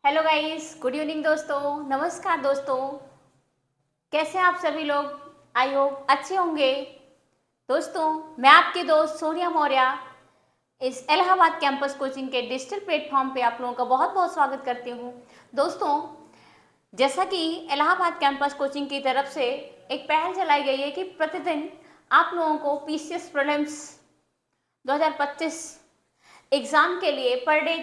Hello guys, good evening दोस्तों, नमस्कार दोस्तों। कैसे हैं आप सभी लोग? आई होप अच्छे होंगे। दोस्तों, मैं आपकी दोस्त सोनिया मौर्य इस इलाहाबाद कैंपस कोचिंग के डिजिटल प्लेटफॉर्म पे आप लोगों का बहुत बहुत स्वागत करती हूँ। दोस्तों, जैसा कि इलाहाबाद कैंपस कोचिंग की तरफ से एक पहल चलाई गई है कि प्रतिदिन आप लोगों को पीसीएस प्रीलिम्स 2025 एग्जाम के लिए पर डे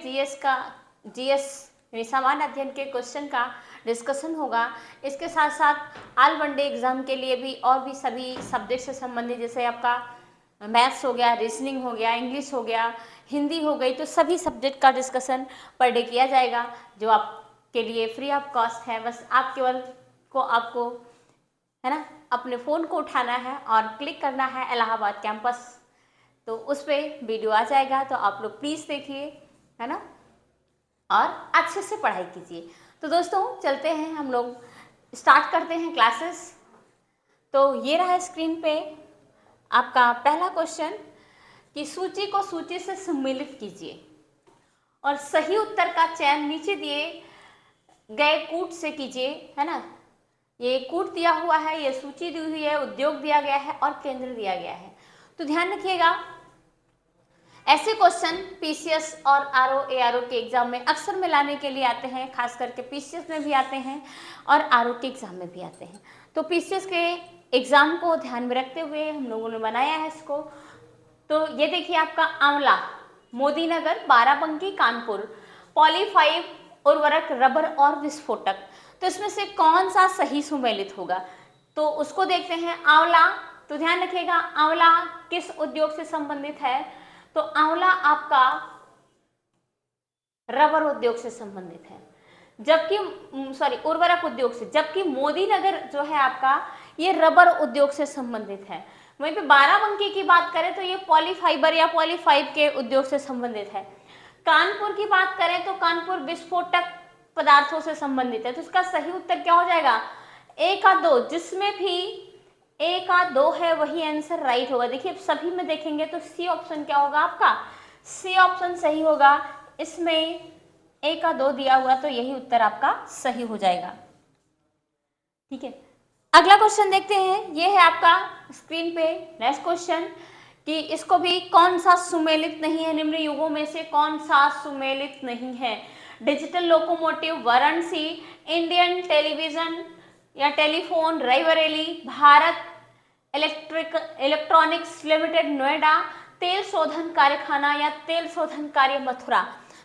जीएस सामान्य अध्ययन के क्वेश्चन का डिस्कशन होगा। इसके साथ साथ ऑल वन डे एग्जाम के लिए भी और भी सभी सब्जेक्ट से संबंधित, जैसे आपका मैथ्स हो गया, रीजनिंग हो गया, इंग्लिश हो गया, हिंदी हो गई, तो सभी सब्जेक्ट का डिस्कशन पर डे किया जाएगा, जो आपके लिए फ्री ऑफ कॉस्ट है। बस आप केवल आपको है ना अपने फ़ोन को उठाना है और क्लिक करना है इलाहाबाद कैंपस, तो उस पर वीडियो आ जाएगा, तो आप लोग प्लीज़ देखिए, है ना, और अच्छे से पढ़ाई कीजिए। तो दोस्तों, चलते हैं, हम लोग स्टार्ट करते हैं क्लासेस। तो ये रहा स्क्रीन पे आपका पहला क्वेश्चन कि सूची को सूची से सम्मिलित कीजिए और सही उत्तर का चयन नीचे दिए गए कूट से कीजिए, है ना। ये कूट दिया हुआ है, ये सूची दी हुई है, उद्योग दिया गया है और केंद्र दिया गया है। तो ध्यान रखिएगा, ऐसे क्वेश्चन पीसीएस और आरओ एआरओ के एग्जाम में अक्सर में लाने के लिए आते हैं, खास करके पीसीएस में भी आते हैं और आरओ के एग्जाम में भी आते हैं। तो पीसीएस के एग्जाम को ध्यान में रखते हुए हम लोगों ने बनाया है इसको। तो ये देखिए, आपका आंवला, मोदीनगर, बाराबंकी, कानपुर, पॉली 5 उर्वरक, रबर और विस्फोटक। तो इसमें से कौन सा सही सुमेलित होगा, तो उसको देखते हैं। आंवला, तो ध्यान रखिएगा, आंवला किस उद्योग से संबंधित है, तो आंवला आपका रबर उद्योग से संबंधित है, जबकि उर्वरक उद्योग से, जबकि मोदीनगर जो है आपका ये रबर उद्योग से संबंधित है। वहीं पे बाराबंकी की बात करें तो ये पॉलीफाइबर या पॉली5 के उद्योग से संबंधित है। कानपुर की बात करें तो कानपुर विस्फोटक पदार्थों से संबंधित है। तो इसका सही उत्तर क्या हो जाएगा, ए का 2, जिसमें भी ए का 2 है वही आंसर राइट होगा। देखिए, सभी में देखेंगे तो सी ऑप्शन क्या होगा आपका, सी ऑप्शन सही होगा। इसमें ए का 2 दिया हुआ, तो यही उत्तर आपका सही हो जाएगा। ठीक है, अगला क्वेश्चन देखते हैं। ये है आपका स्क्रीन पे नेक्स्ट क्वेश्चन कि इसको भी कौन सा सुमेलित नहीं है, निम्न युगों में से कौन सा सुमेलित नहीं है। Digital locomotive, Varanasi, Indian television या telephone Raebareli, Bharat electronics limited Noida, तेल शोधन कारखाना या तेल शोधन कार्य मथुरा।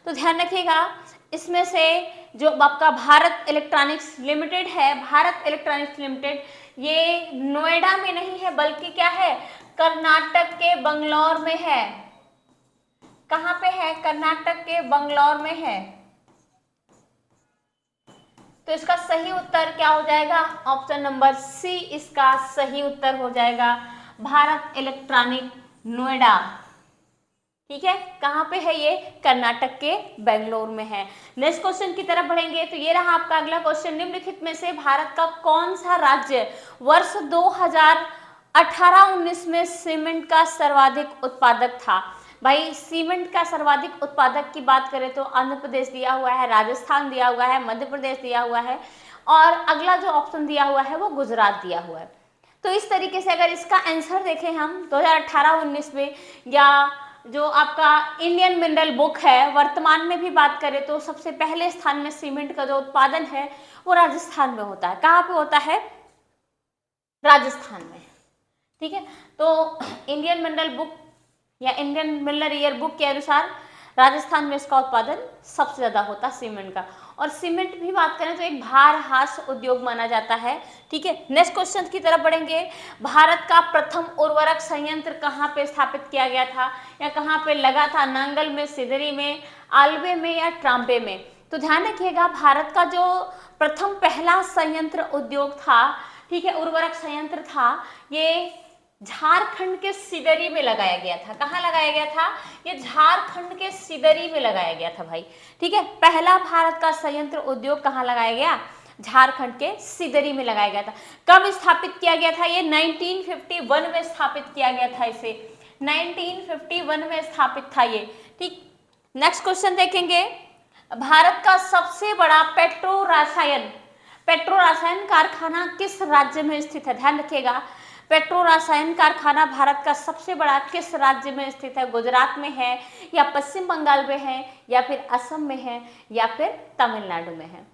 तो ध्यान रखिएगा, इसमें से जो आपका भारत इलेक्ट्रॉनिक्स लिमिटेड है, भारत इलेक्ट्रॉनिक्स लिमिटेड, ये नोएडा में नहीं है, बल्कि क्या है, कर्नाटक के बंगलौर में है। कहाँ पे है, कर्नाटक के बंगलौर में है। तो इसका सही उत्तर क्या हो जाएगा, ऑप्शन नंबर सी इसका सही उत्तर हो जाएगा, भारत इलेक्ट्रॉनिक नोएडा। ठीक है, कहाँ पे है ये, कर्नाटक के बेंगलोर में है। नेक्स्ट क्वेश्चन की तरफ बढ़ेंगे। तो ये रहा आपका अगला क्वेश्चन, निम्नलिखित में से भारत का कौन सा राज्य वर्ष 2018-19 में सीमेंट का सर्वाधिक उत्पादक था। भाई, सीमेंट का सर्वाधिक उत्पादक की बात करें तो आंध्र प्रदेश दिया हुआ है, राजस्थान दिया हुआ है, मध्य प्रदेश दिया हुआ है, और अगला जो ऑप्शन दिया हुआ है वो गुजरात दिया हुआ है। तो इस तरीके से अगर इसका आंसर देखें हम 2018-19 में, या जो आपका इंडियन मिनरल बुक है, वर्तमान में भी बात करें तो सबसे पहले स्थान में सीमेंट का जो उत्पादन है वो राजस्थान में होता है। कहाँ पे होता है, राजस्थान में। ठीक है, तो इंडियन मिनरल बुक या इंडियन मिनरल ईयर बुक के अनुसार राजस्थान में इसका उत्पादन सबसे ज्यादा होता है सीमेंट का। और सीमेंट भी बात करें तो एक भारहास उद्योग माना जाता है। ठीक है, नेक्स्ट क्वेश्चन की तरफ बढ़ेंगे। भारत का प्रथम उर्वरक संयंत्र कहाँ पे स्थापित किया गया था या कहाँ पे लगा था, नांगल में, सिदरी में, आलवे में या ट्राम्बे में। तो ध्यान रखिएगा, भारत का जो प्रथम पहला संयंत्र उद्योग था, ठीक है, उर्वरक संयंत्र था, ये झारखंड के सिदरी में लगाया गया था। कहाँ लगाया गया था, ये झारखंड के सिदरी में लगाया गया था भाई। ठीक है, पहला भारत का संयंत्र उद्योग कहाँ लगाया गया, झारखंड के सिदरी में लगाया गया था। कब स्थापित किया गया था, ये 1951 में स्थापित किया गया था, इसे 1951 में स्थापित था ये। ठीक, नेक्स्ट क्वेश्चन देखेंगे। भारत का सबसे बड़ा पेट्रो रसायन कारखाना किस राज्य में स्थित है? ध्यान रखिएगा, पेट्रो रसायन कारखाना भारत का सबसे बड़ा किस राज्य में स्थित है? गुजरात में है, या पश्चिम बंगाल में है, या फिर असम में है, या फिर तमिलनाडु में है?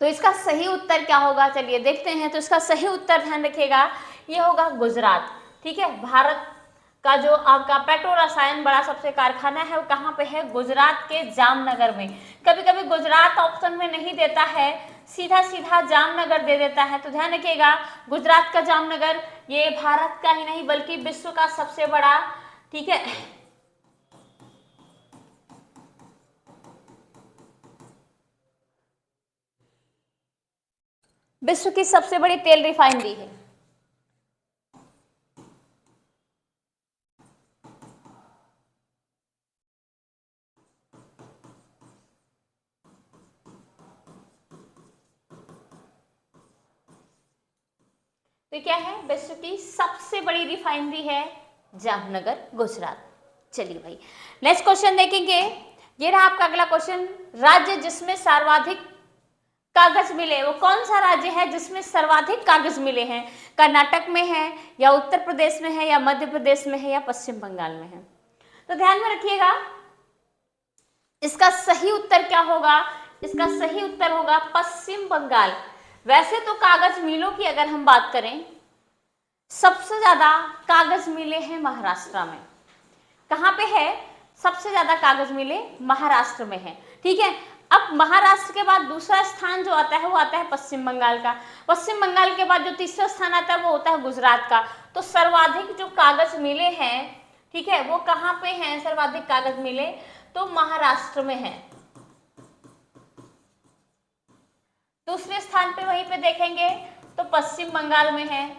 तो इसका सही उत्तर क्या होगा, चलिए देखते हैं। तो इसका सही उत्तर ध्यान रखिएगा, ये होगा गुजरात। ठीक है, भारत का जो आपका पेट्रो रसायन बड़ा सबसे कारखाना है वो कहाँ पे है? गुजरात के जामनगर में। कभी कभी गुजरात ऑप्शन में नहीं देता है, सीधा सीधा जामनगर दे देता है, तो ध्यान रखिएगा गुजरात का जामनगर ये भारत का ही नहीं बल्कि विश्व का सबसे बड़ा, ठीक है, विश्व की सबसे बड़ी तेल रिफाइनरी है। तो क्या है? विश्व की सबसे बड़ी रिफाइनरी है जामनगर, गुजरात। चलिए भाई नेक्स्ट क्वेश्चन देखेंगे। ये रहा आपका अगला क्वेश्चन। राज्य जिसमें सर्वाधिक कागज मिले, वो कौन सा राज्य है जिसमें सर्वाधिक कागज मिले हैं? कर्नाटक में है, या उत्तर प्रदेश में है, या मध्य प्रदेश में है, या पश्चिम बंगाल में है? तो ध्यान में रखिएगा इसका सही उत्तर क्या होगा? इसका सही उत्तर होगा पश्चिम बंगाल। वैसे तो कागज मिलों की अगर हम बात करें, सबसे ज्यादा कागज मिले हैं महाराष्ट्र में। कहां पे है? सबसे ज्यादा कागज मिले महाराष्ट्र में है। ठीक है, अब महाराष्ट्र के बाद दूसरा स्थान जो आता है वो आता है पश्चिम बंगाल का। पश्चिम बंगाल के बाद जो तीसरा स्थान आता है वो होता है गुजरात का। तो सर्वाधिक जो कागज मिले हैं, ठीक है, वो कहां पे हैं? सर्वाधिक कागज मिले तो महाराष्ट्र में है। दूसरे स्थान पे वहीं पे देखेंगे तो पश्चिम बंगाल में है,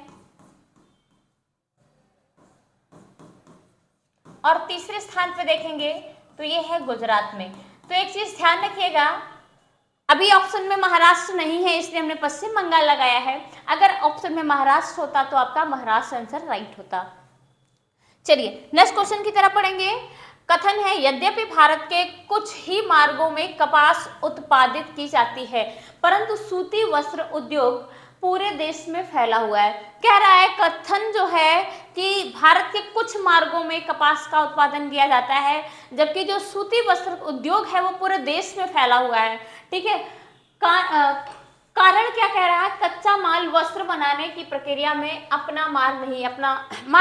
और तीसरे स्थान पे देखेंगे तो ये है गुजरात में। तो एक चीज ध्यान रखिएगा, अभी ऑप्शन में महाराष्ट्र नहीं है इसलिए हमने पश्चिम बंगाल लगाया है। अगर ऑप्शन में महाराष्ट्र होता तो आपका महाराष्ट्र आंसर राइट होता। चलिए नेक्स्ट क्वेश्चन की तरफ पढ़ेंगे। कथन है यद्यपि भारत के कुछ ही मार्गों में कपास उत्पादित की जाती है, परंतु सूती वस्त्र उद्योग पूरे देश में फैला हुआ है। कह रहा है कथन जो है कि भारत के कुछ मार्गों में कपास का उत्पादन किया जाता है, जबकि जो सूती वस्त्र उद्योग है वो पूरे देश में फैला हुआ है। ठीक है, कारण क्या कह रहा है? कच्चा माल वस्त्र बनाने की प्रक्रिया में अपना मार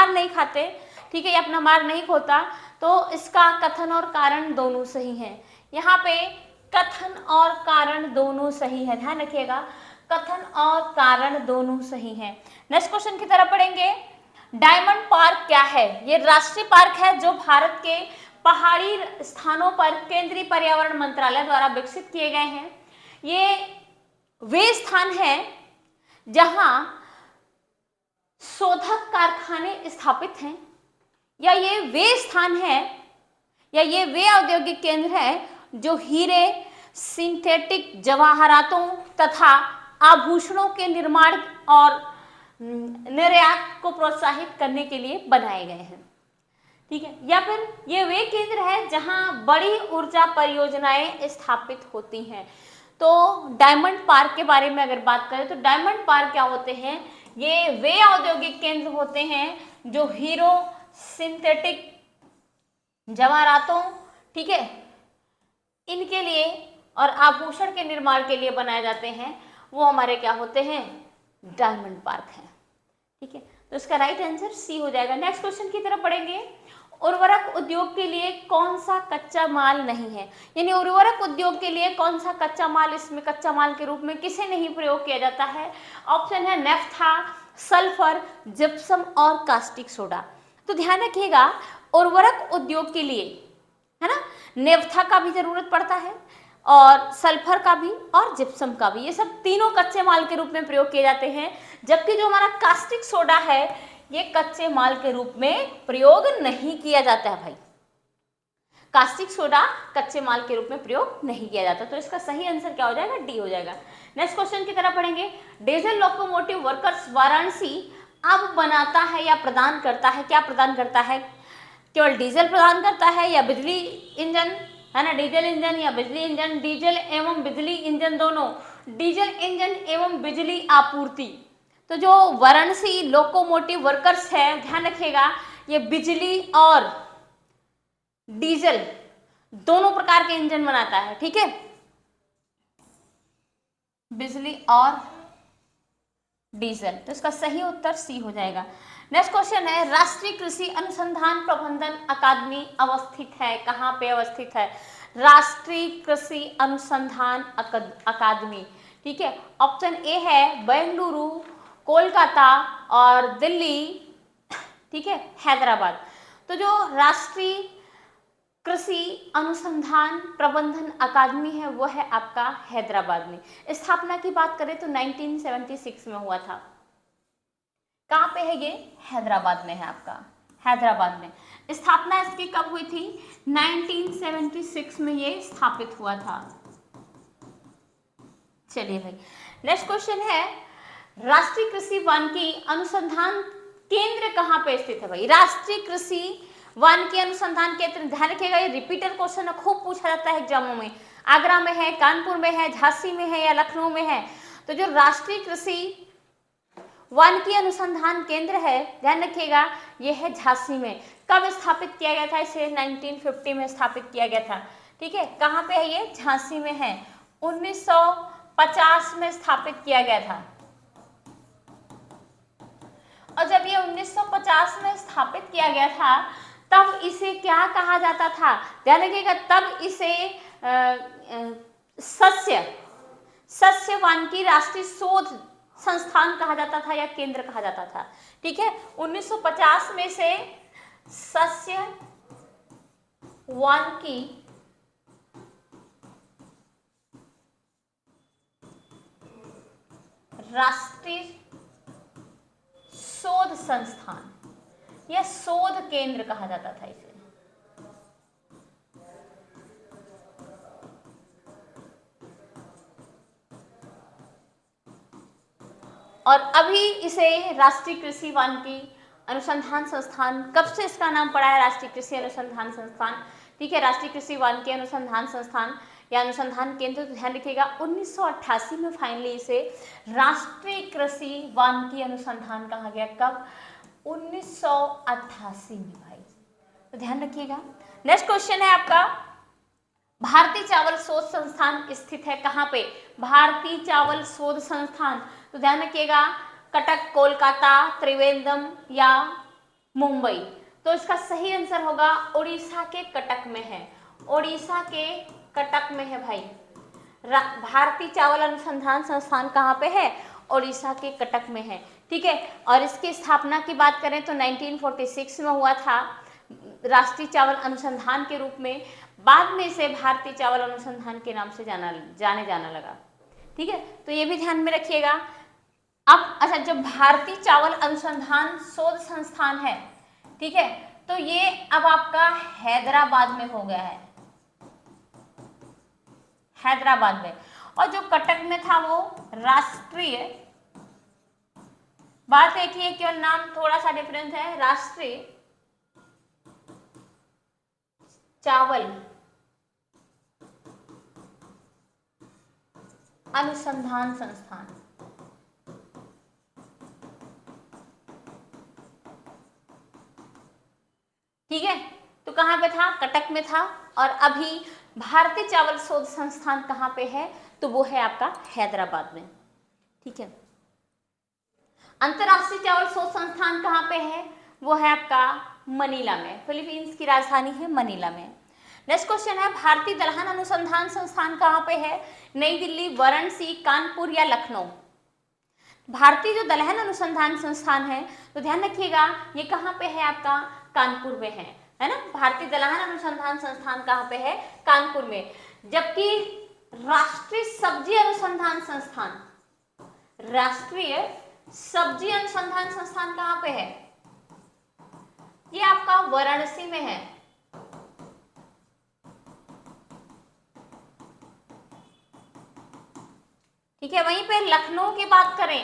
नहीं खाते, ठीक है, ये अपना मार नहीं खोता। तो इसका कथन और कारण दोनों सही हैं। यहाँ पे कथन और कारण दोनों सही है, ध्यान रखिएगा, कथन और कारण दोनों सही हैं। नेक्स्ट क्वेश्चन की तरफ पढ़ेंगे। डायमंड पार्क क्या है? ये राष्ट्रीय पार्क है जो भारत के पहाड़ी स्थानों पर केंद्रीय पर्यावरण मंत्रालय द्वारा विकसित किए गए हैं। ये वे स्थान हैं जहां शोधक कारखाने स्थापित हैं, या ये वे स्थान है, या ये वे औद्योगिक केंद्र हैं जो हीरे, सिंथेटिक जवाहरातों तथा आभूषणों के निर्माण और निर्यात को प्रोत्साहित करने के लिए बनाए गए हैं। ठीक है, या फिर ये वे केंद्र है जहां बड़ी ऊर्जा परियोजनाएं स्थापित होती हैं। तो डायमंड पार्क के बारे में अगर बात करें तो डायमंड पार्क क्या होते हैं? ये वे औद्योगिक केंद्र होते हैं जो हीरो, सिंथेटिक जवाहरातों, ठीक है, इनके लिए और आभूषण के निर्माण के लिए बनाए जाते हैं, वो हमारे क्या होते हैं? डायमंड पार्क है। ठीक है, तो इसका राइट आंसर सी हो जाएगा। नेक्स्ट क्वेश्चन की तरफ पढ़ेंगे। उर्वरक उद्योग के लिए कौन सा कच्चा माल नहीं है? यानी उर्वरक उद्योग के लिए कौन सा कच्चा माल इसमें कच्चा माल के रूप में किसे नहीं प्रयोग किया जाता है? ऑप्शन है नेफ्था, सल्फर, जिप्सम और कास्टिक सोडा। तो ध्यान रखिएगा उर्वरक उद्योग के लिए, है ना, नेफ्था का भी जरूरत पड़ता है और सल्फर का भी और जिप्सम का भी। ये सब तीनों कच्चे माल के रूप में प्रयोग किए जाते हैं, जबकि जो हमारा कास्टिक सोडा है ये कच्चे माल के रूप में प्रयोग नहीं किया जाता है भाई। कास्टिक सोडा कच्चे माल के रूप में प्रयोग नहीं किया जाता। तो इसका सही आंसर क्या हो जाएगा? डी हो जाएगा। नेक्स्ट क्वेश्चन की तरफ पढ़ेंगे। डीजल लोकोमोटिव वर्कर्स वाराणसी अब बनाता है या प्रदान करता है? क्या प्रदान करता है? केवल डीजल प्रदान करता है या बिजली इंजन है ना, डीजल इंजन या बिजली इंजन, डीजल एवं बिजली इंजन दोनों, डीजल इंजन एवं बिजली आपूर्ति। तो जो वाराणसी लोकोमोटिव वर्कर्स है, ध्यान रखिएगा, ये बिजली और डीजल दोनों प्रकार के इंजन बनाता है, ठीक है, बिजली और डीजल। तो इसका सही उत्तर सी हो जाएगा। नेक्स्ट क्वेश्चन है, राष्ट्रीय कृषि अनुसंधान प्रबंधन अकादमी अवस्थित है, कहाँ पे अवस्थित है? राष्ट्रीय कृषि अनुसंधान अकादमी, ठीक है। ऑप्शन ए है बेंगलुरु, कोलकाता और दिल्ली, ठीक है, हैदराबाद। तो जो राष्ट्रीय कृषि अनुसंधान प्रबंधन अकादमी है वो है आपका हैदराबाद में। स्थापना की बात करें तो 1976 में हुआ था। कहाँ पे है ये? हैदराबाद में है आपका, हैदराबाद में। स्थापना इसकी कब हुई थी? 1976 में ये स्थापित हुआ था। चलिए भाई, नेक्स्ट क्वेश्चन है, राष्ट्रीय कृषि वानिकी अनुसंधान केंद्र कहाँ पे स्थित है? भाई राष्ट्रीय कृषि वानिकी अनुसंधान केंद्र, ध्यान रखिएगा, ये रिपीटर क्वेश्चन है, खूब पूछा जाता है एग्जामों में। आगरा में है, कानपुर में है, झांसी में है या लखनऊ में है? तो जो राष्ट्रीय कृषि वानिकी अनुसंधान केंद्र है, ध्यान रखिएगा, यह है झांसी में। कब स्थापित किया गया था इसे? 1950 में स्थापित किया गया था, ठीक है। कहाँ पे है ये? झांसी में है। 1950 में स्थापित किया गया था। और जब ये 1950 में स्थापित किया गया था तब इसे क्या कहा जाता था? ध्यान रखिएगा, तब इसे सस्य वानिकी राष्ट्रीय शोध संस्थान कहा जाता था या केंद्र कहा जाता था, ठीक है। 1950 में से सस्य वानिकी राष्ट्रीय शोध संस्थान या शोध केंद्र कहा जाता था इसे। और अभी इसे राष्ट्रीय कृषि वानिकी अनुसंधान संस्थान, कब से इसका नाम पड़ा है राष्ट्रीय कृषि अनुसंधान संस्थान, ठीक है, राष्ट्रीय कृषि वानिकी अनुसंधान संस्थान या अनुसंधान केंद्र। तो ध्यान रखिएगा 1988 में फाइनली इसे राष्ट्रीय कृषि वानिकी अनुसंधान कहा गया। कब? 1988 में भाई, तो ध्यान रखिएगा। नेक्स्ट क्वेश्चन है आपका, भारतीय चावल शोध संस्थान स्थित है कहाँ पे? भारतीय चावल शोध संस्थान, तो ध्यान रखिएगा, कटक, कोलकाता, त्रिवेंद्रम या मुंबई। तो इसका सही आंसर होगा उड़ीसा के कटक में है, उड़ीसा के कटक में है भाई। भारतीय चावल अनुसंधान संस्थान कहाँ पे है? उड़ीसा के कटक में है, ठीक है। और इसकी स्थापना की बात करें तो 1946 में हुआ था राष्ट्रीय चावल अनुसंधान के रूप में। बाद में इसे भारतीय चावल अनुसंधान के नाम से जाने जाना लगा, ठीक है। तो ये भी ध्यान में रखिएगा। अब अच्छा, जब भारतीय चावल अनुसंधान शोध संस्थान है, ठीक है, तो ये अब आपका हैदराबाद में हो गया है, हैदराबाद में। और जो कटक में था वो राष्ट्रीय, बात एक ही है, केवल नाम थोड़ा सा डिफरेंस है, राष्ट्रीय चावल अनुसंधान संस्थान, ठीक है। तो कहां पे था? कटक में था। और अभी भारतीय चावल शोध संस्थान कहां पे है? तो वो है आपका हैदराबाद में, ठीक है। अंतरराष्ट्रीय चावल शोध संस्थान कहां पे है? वो है आपका मनीला में, फिलीपींस की राजधानी है मनीला में। नेक्स्ट क्वेश्चन है, भारतीय दलहन अनुसंधान संस्थान कहां पे है? नई दिल्ली, वाराणसी, कानपुर या लखनऊ? भारतीय जो दलहन अनुसंधान संस्थान है, तो ध्यान रखिएगा, ये कहां पे है आपका? कानपुर में है ना। भारतीय दलहन अनुसंधान संस्थान कहां पे है? कानपुर में। जबकि राष्ट्रीय सब्जी अनुसंधान संस्थान, राष्ट्रीय सब्जी अनुसंधान संस्थान कहां पे है? ये आपका वाराणसी में है, ठीक है। वहीं पे लखनऊ की बात करें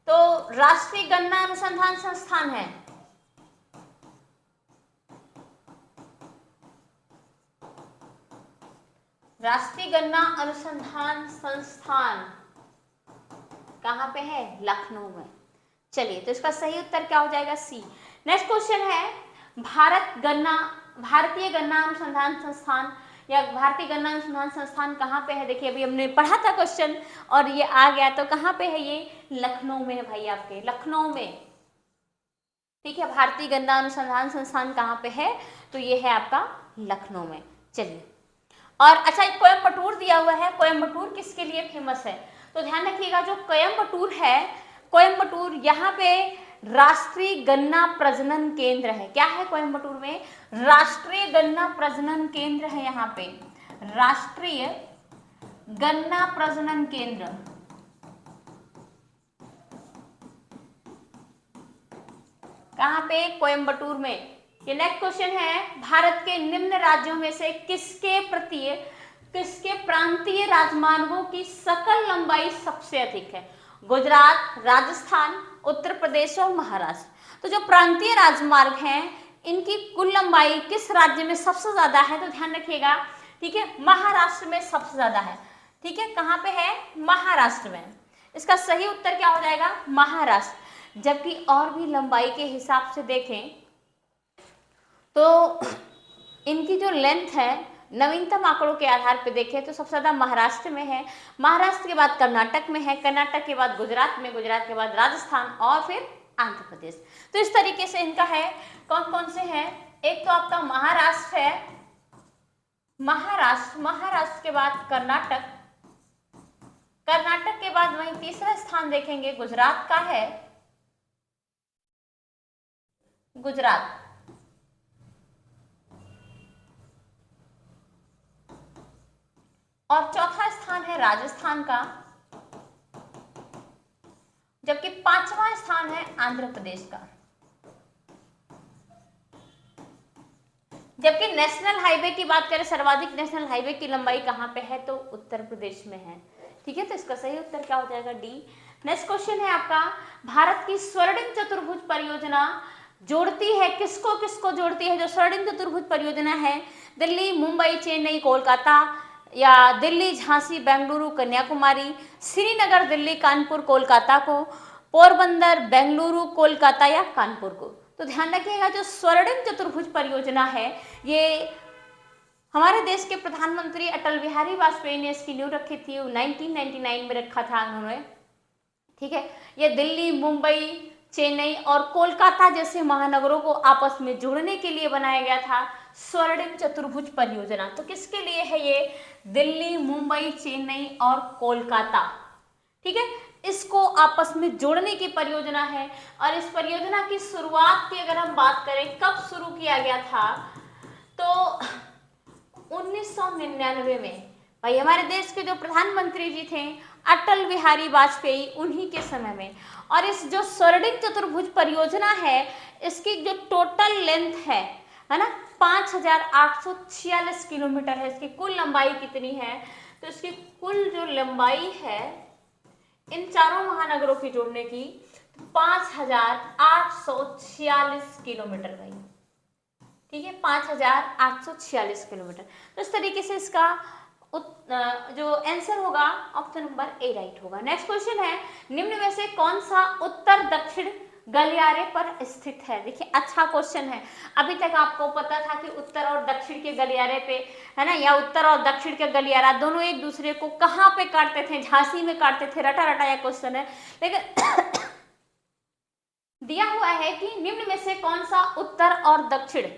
तो राष्ट्रीय गन्ना अनुसंधान संस्थान है, राष्ट्रीय गन्ना अनुसंधान संस्थान कहाँ पे है? लखनऊ में। चलिए, तो इसका सही उत्तर क्या हो जाएगा? सी। नेक्स्ट क्वेश्चन है, भारतीय गन्ना अनुसंधान संस्थान या भारतीय गन्ना अनुसंधान संस्थान कहाँ पे है? देखिए, अभी हमने पढ़ा था क्वेश्चन और ये आ गया, तो कहाँ पे है ये? लखनऊ में है भाई, आपके लखनऊ में। ठीक है, भारतीय गन्ना अनुसंधान संस्थान कहाँ पे है? तो ये है आपका लखनऊ में। चलिए, और अच्छा, कोयम्बटूर दिया हुआ है, कोयम्बटूर किसके लिए फेमस है? तो ध्यान रखिएगा, जो कोयम्बटूर है, कोयम्बटूर यहाँ पे राष्ट्रीय गन्ना प्रजनन केंद्र है। क्या है कोयम्बटूर में? राष्ट्रीय गन्ना प्रजनन केंद्र है। यहाँ पे राष्ट्रीय गन्ना प्रजनन केंद्र। कहाँ पे? कोयम्बटूर में। ये नेक्स्ट क्वेश्चन है, भारत के निम्न राज्यों में से किसके प्रांतीय राजमार्गों की सकल लंबाई सबसे अधिक है? गुजरात, राजस्थान, उत्तर प्रदेश और महाराष्ट्र। तो जो प्रांतीय राजमार्ग हैं, इनकी कुल लंबाई किस राज्य में सबसे ज्यादा है? तो ध्यान रखिएगा, ठीक है, महाराष्ट्र में सबसे ज्यादा है। ठीक है, कहाँ पे है? महाराष्ट्र में। इसका सही उत्तर क्या हो जाएगा? महाराष्ट्र। जबकि और भी लंबाई के हिसाब से देखें तो इनकी जो लेंथ है, नवीनतम आंकड़ों के आधार पर देखें तो सबसे ज्यादा महाराष्ट्र में है। महाराष्ट्र के बाद कर्नाटक में है, कर्नाटक के बाद गुजरात में, गुजरात के बाद राजस्थान और फिर आंध्र प्रदेश। तो इस तरीके से इनका है। कौन कौन से हैं? एक तो आपका महाराष्ट्र है, महाराष्ट्र के बाद कर्नाटक, कर्नाटक के बाद वहीं तीसरा स्थान देखेंगे गुजरात का है, गुजरात। और चौथा स्थान है राजस्थान का, जबकि पांचवा स्थान है आंध्र प्रदेश का। जबकि नेशनल हाईवे की बात करें, सर्वाधिक नेशनल हाईवे की लंबाई कहां पे है? तो उत्तर प्रदेश में है। ठीक है, तो इसका सही उत्तर क्या हो जाएगा? डी। नेक्स्ट क्वेश्चन है आपका, भारत की स्वर्णिम चतुर्भुज परियोजना जोड़ती है किसको किसको जोड़ती है? जो स्वर्णिम चतुर्भुज परियोजना है, दिल्ली, मुंबई, चेन्नई, कोलकाता, या दिल्ली, झांसी, बेंगलुरु, कन्याकुमारी, श्रीनगर, दिल्ली, कानपुर, कोलकाता को, पोरबंदर, बेंगलुरु, कोलकाता या कानपुर को। तो ध्यान रखिएगा, जो स्वर्णिम चतुर्भुज परियोजना है, ये हमारे देश के प्रधानमंत्री अटल बिहारी वाजपेयी ने इसकी नींव रखी थी, 1999 में रखा था उन्होंने। ठीक है, ये दिल्ली, मुंबई, चेन्नई और कोलकाता जैसे महानगरों को आपस में जोड़ने के लिए बनाया गया था स्वर्णिम चतुर्भुज परियोजना। तो किसके लिए है ये? दिल्ली, मुंबई, चेन्नई और कोलकाता। ठीक है, इसको आपस में जोड़ने की परियोजना है। और इस परियोजना की शुरुआत की अगर हम बात करें, कब शुरू किया गया था? तो 1999 में भाई हमारे देश के जो प्रधानमंत्री जी थे अटल बिहारी वाजपेयी, उन्हीं के समय में। और इस जो स्वर्णिम चतुर्भुज परियोजना है, इसकी जो टोटल लेंथ है ना, 5846 किलोमीटर है। इसकी कुल लंबाई कितनी है? तो इसकी कुल जो लंबाई है इन चारों महानगरों की जोड़ने की 5846 किलोमीटर भाई। ठीक है, 5846 किलोमीटर। तो इस तरीके से इसका जो आंसर होगा ऑप्शन नंबर ए राइट होगा। नेक्स्ट क्वेश्चन है, निम्न में से कौन सा उत्तर दक्षिण गलियारे पर स्थित है? देखिए, अच्छा क्वेश्चन है। अभी तक आपको पता था कि उत्तर और दक्षिण के गलियारे पे है ना, या उत्तर और दक्षिण के गलियारा दोनों एक दूसरे को कहाँ पे काटते थे? झांसी में काटते थे। रटा रटा यह क्वेश्चन है, लेकिन दिया हुआ है कि निम्न में से कौन सा उत्तर और दक्षिण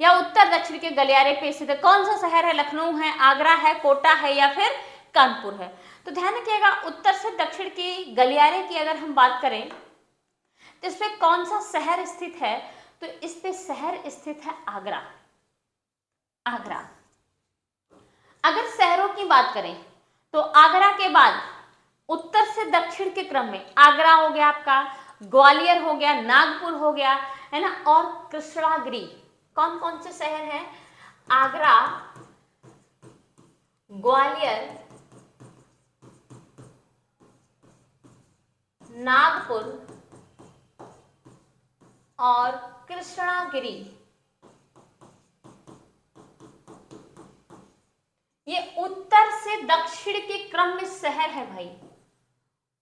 या उत्तर दक्षिण के गलियारे पे स्थित है? कौन सा शहर है? लखनऊ है, आगरा है, कोटा है या फिर कानपुर है? तो ध्यान रखिएगा, उत्तर से दक्षिण की गलियारे की अगर हम बात करें तो इस पे कौन सा शहर स्थित है? तो इस पे शहर स्थित है आगरा। आगरा। अगर शहरों की बात करें तो आगरा के बाद उत्तर से दक्षिण के क्रम में आगरा हो गया आपका, ग्वालियर हो गया, नागपुर हो गया, है ना, और कृष्णागिरी। कौन कौन से शहर हैं? आगरा, ग्वालियर, नागपुर और कृष्णागिरी। ये उत्तर से दक्षिण के क्रम में शहर है भाई,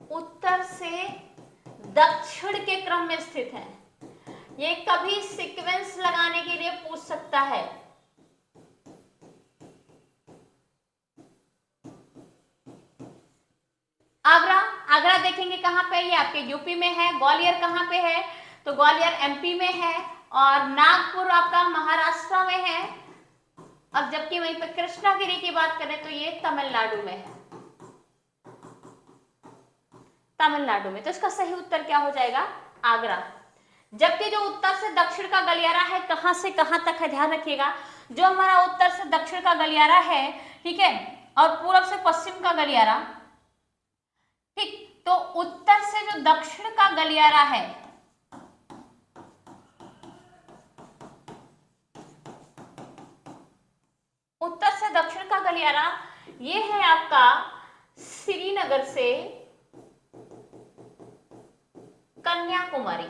उत्तर से दक्षिण के क्रम में स्थित है। ये कभी सीक्वेंस लगाने के लिए पूछ सकता है। आगरा, आगरा देखेंगे कहां पे, ये आपके यूपी में है। ग्वालियर कहां पे है, तो ग्वालियर एमपी में है, और नागपुर आपका महाराष्ट्र में है। अब जबकि वहीं पे कृष्णागिरी की बात करें तो ये तमिलनाडु में है, तमिलनाडु में। तो इसका सही उत्तर क्या हो जाएगा, आगरा। जबकि जो उत्तर से दक्षिण का गलियारा है, कहां से कहां तक है, ध्यान रखिएगा, जो हमारा उत्तर से दक्षिण का गलियारा है, ठीक है, और पूरब से पश्चिम का गलियारा, ठीक, तो उत्तर से जो दक्षिण का गलियारा है, उत्तर से दक्षिण का गलियारा, ये है आपका श्रीनगर से कन्याकुमारी,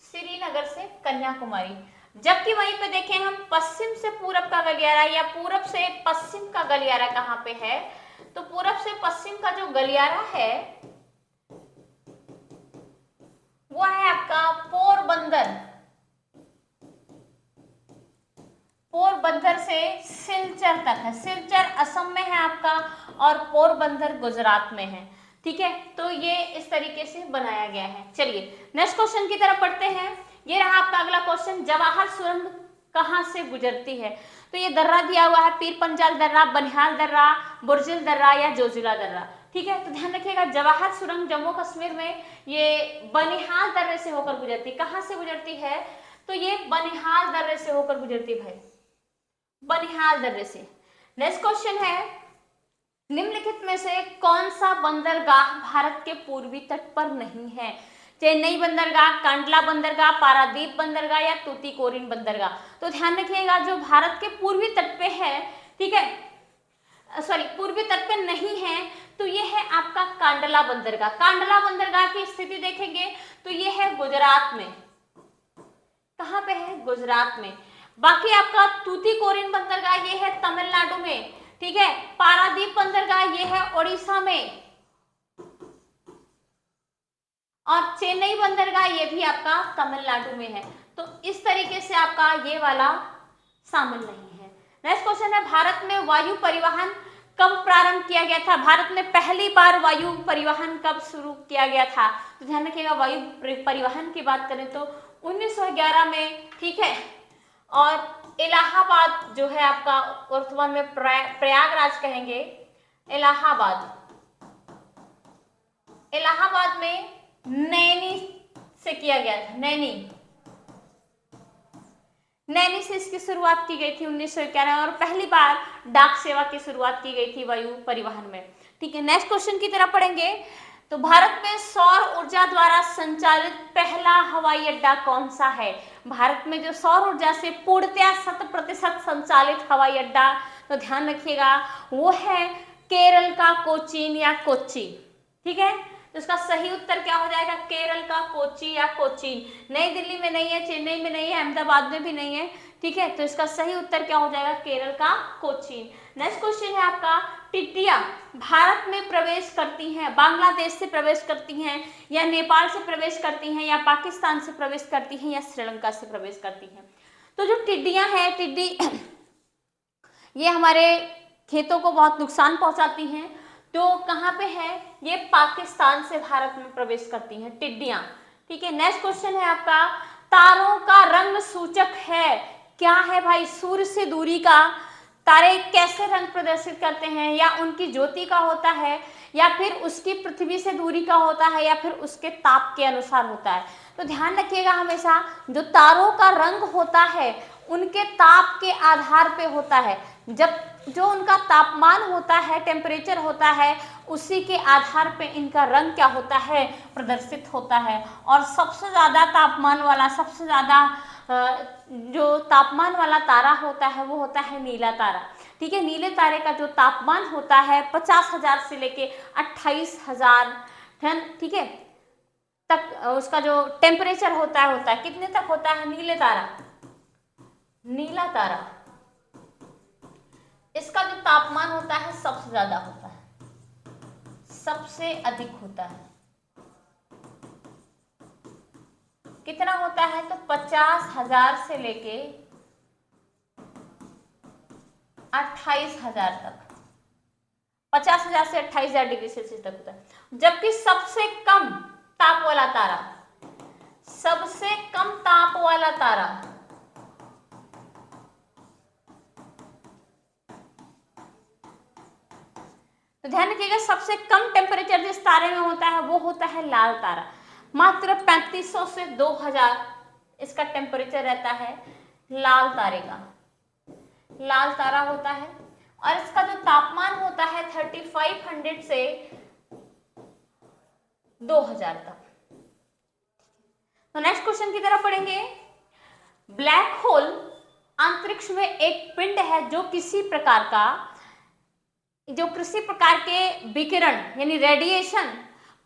श्रीनगर से कन्याकुमारी। जबकि वहीं पे देखें हम पश्चिम से पूरब का गलियारा या पूरब से पश्चिम का गलियारा कहां पे है, तो पूरब से पश्चिम का जो गलियारा है वो है आपका पोरबंदर, पोरबंदर से सिलचर तक है। सिलचर असम में है आपका और पोरबंदर गुजरात में है, ठीक है। तो ये इस तरीके से बनाया गया है। चलिए नेक्स्ट क्वेश्चन की तरफ पढ़ते हैं। ये रहा आपका अगला क्वेश्चन, जवाहर सुरंग कहां से गुजरती है, तो ये दर्रा दिया हुआ है, पीर पंजाल दर्रा, बनिहाल दर्रा, बुर्जिल दर्रा या जोजिला दर्रा, ठीक है। तो ध्यान रखिएगा, जवाहर सुरंग जम्मू कश्मीर में ये बनिहाल दर्रे से होकर गुजरती है। कहां से गुजरती है, तो ये बनिहाल दर्रे से होकर गुजरती है भाई, बनिहाल दर्रे से। नेक्स्ट क्वेश्चन है, निम्नलिखित में से कौन सा बंदरगाह भारत के पूर्वी तट पर नहीं है, चेन्नई बंदरगाह, कांडला बंदरगाह, पारादीप बंदरगाह या तूतीकोरिन बंदरगाह। तो ध्यान रखिएगा, जो भारत के पूर्वी तट पे है, ठीक है, सॉरी पूर्वी तट पे नहीं है, तो ये है आपका कांडला बंदरगाह। कांडला बंदरगाह की स्थिति देखेंगे तो ये है गुजरात में, कहां पे है, गुजरात में। बाकी आपका तूतीकोरिन बंदरगाह ये है तमिलनाडु में, ठीक है। पारादीप बंदरगाह ये है उड़ीसा में, और चेन्नई बंदरगाह ये भी आपका तमिलनाडु में है। तो इस तरीके से आपका ये वाला शामिल नहीं है। नेक्स्ट क्वेश्चन है, भारत में वायु परिवहन कब प्रारंभ किया गया था, भारत में पहली बार वायु परिवहन कब शुरू किया गया था। तो ध्यान रखिएगा, वायु परिवहन की बात करें तो 1911 में, ठीक है। और इलाहाबाद जो है आपका, वर्तमान में प्रयागराज कहेंगे, इलाहाबाद में नैनी से किया गया था, नैनी से इसकी शुरुआत की गई थी 1991, और पहली बार डाक सेवा की शुरुआत की गई थी वायु परिवहन में, ठीक है। नेक्स्ट क्वेश्चन की तरफ पढ़ेंगे, तो भारत में सौर ऊर्जा द्वारा संचालित पहला हवाई अड्डा कौन सा है, भारत में जो सौर ऊर्जा से पूर्णतया 100% संचालित हवाई अड्डा, तो ध्यान रखिएगा वो है केरल का कोचीन या कोच्चि, ठीक है। तो इसका सही उत्तर क्या हो जाएगा, केरल का कोच्चि या कोचीन। नई दिल्ली में नहीं है, चेन्नई में नहीं है, अहमदाबाद में भी नहीं है, ठीक है। तो इसका सही उत्तर क्या हो जाएगा, केरल का कोचीन। नेक्स्ट क्वेश्चन है आपका, टिड्डियां भारत में प्रवेश करती हैं, बांग्लादेश से प्रवेश करती हैं या नेपाल से प्रवेश करती हैं या पाकिस्तान से प्रवेश करती हैं या श्रीलंका से प्रवेश करती हैं। तो जो टिड्डियां हैं, टिड्डी ये हमारे खेतों को बहुत नुकसान पहुंचाती हैं, तो कहाँ पे है, ये पाकिस्तान से भारत में प्रवेश करती हैं टिड्डियां, ठीक है। नेक्स्ट क्वेश्चन है आपका, तारों का रंग सूचक है, क्या है भाई, सूर्य से दूरी का तारे कैसे रंग प्रदर्शित करते हैं, या उनकी ज्योति का होता है, या फिर उसकी पृथ्वी से दूरी का होता है, या फिर उसके ताप के अनुसार होता है। तो ध्यान रखिएगा, हमेशा जो तारों का रंग होता है उनके ताप के आधार पे होता है, जब जो उनका तापमान होता है, टेम्परेचर होता है, उसी के आधार पे इनका रंग क्या होता है, प्रदर्शित होता है। और सबसे ज़्यादा तापमान वाला, सबसे ज़्यादा जो तापमान वाला तारा होता है वो होता है नीला तारा, ठीक है। नीले तारे का जो तापमान होता है 50,000 से लेके 28,000, ठीक है, तक उसका जो टेम्परेचर होता है कितने तक होता है नीले तारा, नीला तारा, इसका जो तापमान होता है सबसे ज्यादा होता है, सबसे अधिक होता है। कितना होता है? तो 50,000 से लेके 28,000 तक, 50,000 से 28,000 डिग्री सेल्सियस तक होता है। जबकि सबसे कम ताप वाला तारा, सबसे कम ताप वाला तारा तो ध्यान रखिएगा, सबसे कम टेम्परेचर जिस तारे में होता है वो होता है लाल तारा। मात्र 3500 से 2000 इसका टेम्परेचर रहता है लाल तारे का, लाल तारा होता है। और इसका जो तापमान होता है 3500 से 2000 तक। तो नेक्स्ट क्वेश्चन की तरफ पढ़ेंगे। ब्लैक होल अंतरिक्ष में एक पिंड है जो किसी प्रकार के विकिरण यानी रेडिएशन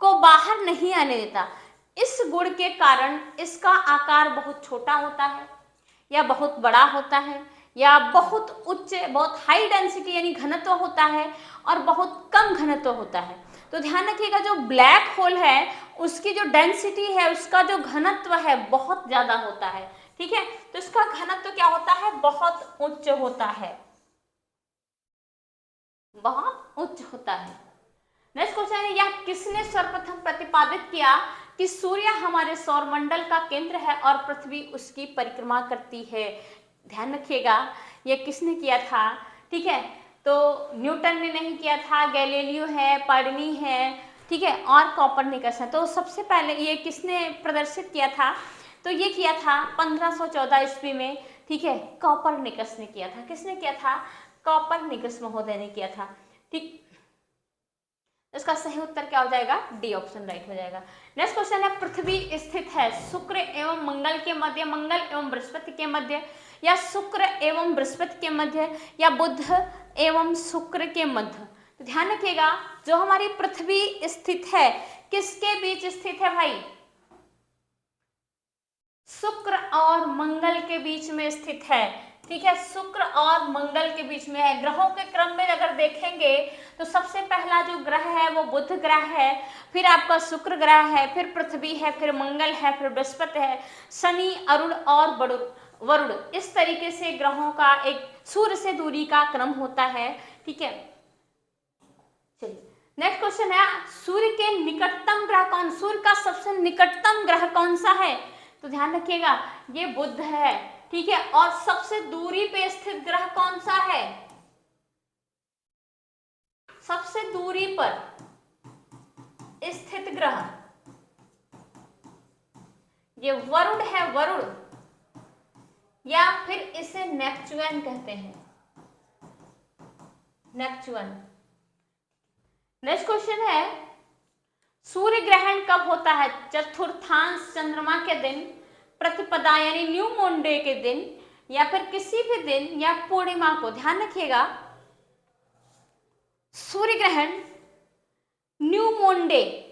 को बाहर नहीं आने देता। इस गुण के कारण इसका आकार बहुत छोटा होता है या बहुत बड़ा होता है या बहुत उच्च, बहुत हाई डेंसिटी यानी घनत्व होता है और बहुत कम घनत्व होता है। तो ध्यान रखिएगा, जो ब्लैक होल है उसकी जो डेंसिटी है, उसका जो घनत्व है बहुत ज्यादा होता है। ठीक है, तो इसका घनत्व क्या होता है? बहुत उच्च होता है, बहुत उच्च होता है। नेक्स्ट क्वेश्चन है, यह किसने सर्वप्रथम प्रतिपादित किया कि सूर्य हमारे सौरमंडल का केंद्र है और पृथ्वी उसकी परिक्रमा करती है? ध्यान रखिएगा, यह किसने किया था? ठीक है, तो न्यूटन ने नहीं किया था, गैलीलियो है, पर्नी है, ठीक है, और कॉपरनिकस है। तो सबसे पहले ये किसने प्रदर्शित किया था? तो ये किया था 1514 ईस्वी में। ठीक है, कॉपरनिकस ने किया था। किसने किया था? कॉपरनिकस महोदय ने किया था। ठीक, इसका सही उत्तर क्या हो जाएगा? डी ऑप्शन राइट हो जाएगा। नेक्स्ट क्वेश्चन है, पृथ्वी स्थित है शुक्र एवं मंगल के मध्य, मंगल एवं बृहस्पति के मध्य, या शुक्र एवं बृहस्पति के मध्य, या बुध एवं शुक्र के मध्य? तो ध्यान रखिएगा, जो हमारी पृथ्वी स्थित है किसके बीच स्थित है भाई? शुक्र और मंगल के बीच में स्थित है। ठीक है, शुक्र और मंगल के बीच में है। ग्रहों के क्रम में अगर देखेंगे तो सबसे पहला जो ग्रह है वो बुध ग्रह है, फिर आपका शुक्र ग्रह है, फिर पृथ्वी है, फिर मंगल है, फिर बृहस्पति है, शनि, अरुण और वरुण। इस तरीके से ग्रहों का एक सूर्य से दूरी का क्रम होता है। ठीक है, चलिए नेक्स्ट क्वेश्चन है, सूर्य के निकटतम ग्रह कौन? सूर्य का सबसे निकटतम ग्रह कौन सा है? तो ध्यान रखिएगा, ये बुध है। ठीक है, और सबसे दूरी पे स्थित ग्रह कौन सा है? सबसे दूरी पर स्थित ग्रह ये वरुण है, वरुण, या फिर इसे नेपच्यून कहते हैं, नेपच्यून। नेक्स्ट क्वेश्चन है, सूर्य ग्रहण कब होता है? चतुर्थांश चंद्रमा के दिन, प्रतिपदा यानी न्यू मून डे के दिन, या फिर किसी भी दिन, या पूर्णिमा को? ध्यान रखिएगा, सूर्य ग्रहण न्यू मून डे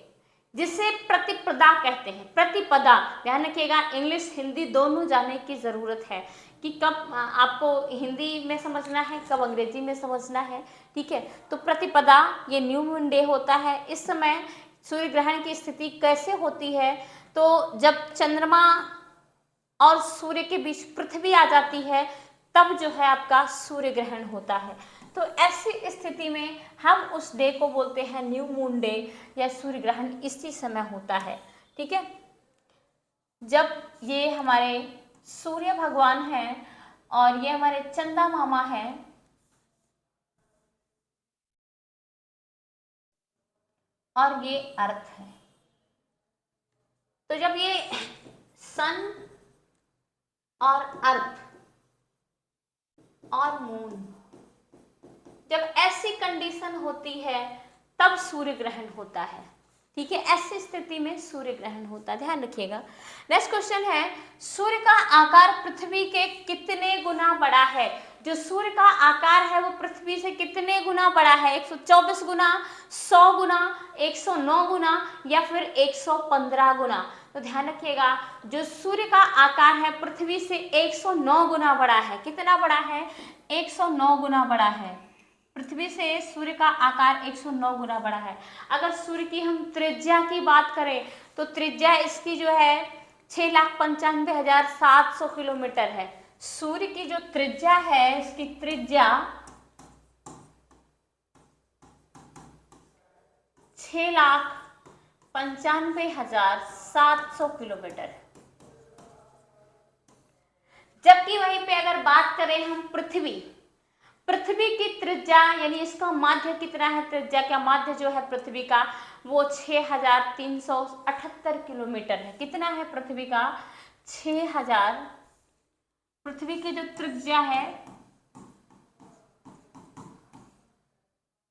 जिसे प्रतिपदा कहते हैं, प्रतिपदा। ध्यान रखिएगा, इंग्लिश हिंदी दोनों जानने की जरूरत है कि कब आपको हिंदी में समझना है, कब अंग्रेजी में समझना है। ठीक है, तो प्रतिपदा ये न्यू मून डे होता है। इस समय सूर्य ग्रहण की स्थिति कैसे होती है? तो जब चंद्रमा और सूर्य के बीच पृथ्वी आ जाती है तब जो है आपका सूर्य ग्रहण होता है। तो ऐसी स्थिति में हम उस डे को बोलते हैं न्यू मून डे, या सूर्य ग्रहण इसी समय होता है। ठीक है, जब ये हमारे सूर्य भगवान हैं और ये हमारे चंदा मामा हैं, और ये अर्थ है। तो जब ये सन और अर्थ और मून, जब ऐसी कंडीशन होती है तब सूर्य ग्रहण होता है। ठीक है, ऐसी स्थिति में सूर्य ग्रहण होता है, ध्यान रखिएगा। नेक्स्ट क्वेश्चन है, सूर्य का आकार पृथ्वी के कितने गुना बड़ा है? जो सूर्य का आकार है वो पृथ्वी से कितने गुना बड़ा है? 124 गुना, 100 गुना, 109 गुना, या फिर 115 गुना? तो ध्यान रखिएगा, जो सूर्य का आकार है पृथ्वी से 109 गुना बड़ा है। कितना बड़ा है? 109 गुना बड़ा है। पृथ्वी से सूर्य का आकार 109 गुना बड़ा है। अगर सूर्य की हम त्रिज्या की बात करें तो त्रिज्या इसकी जो है 6,95,700 किलोमीटर है। सूर्य की जो त्रिज्या है, इसकी त्रिज्या 6,95,700 किलोमीटर। जबकि वहीं पे अगर बात करें हम पृथ्वी की त्रिज्या, यानी इसका माध्य कितना है, त्रिज्या का माध्य जो है पृथ्वी का वो 6,378 किलोमीटर है। कितना है पृथ्वी का? 6,000। पृथ्वी की जो त्रिज्या है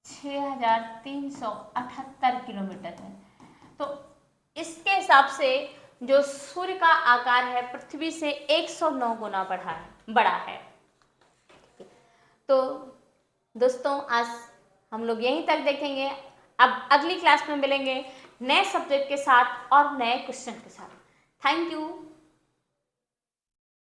6,378 किलोमीटर है। तो इसके हिसाब से जो सूर्य का आकार है पृथ्वी से 109 गुना बड़ा है। तो दोस्तों आज हम लोग यहीं तक देखेंगे। अब अगली क्लास में मिलेंगे नए सब्जेक्ट के साथ और नए क्वेश्चन के साथ। Thank you.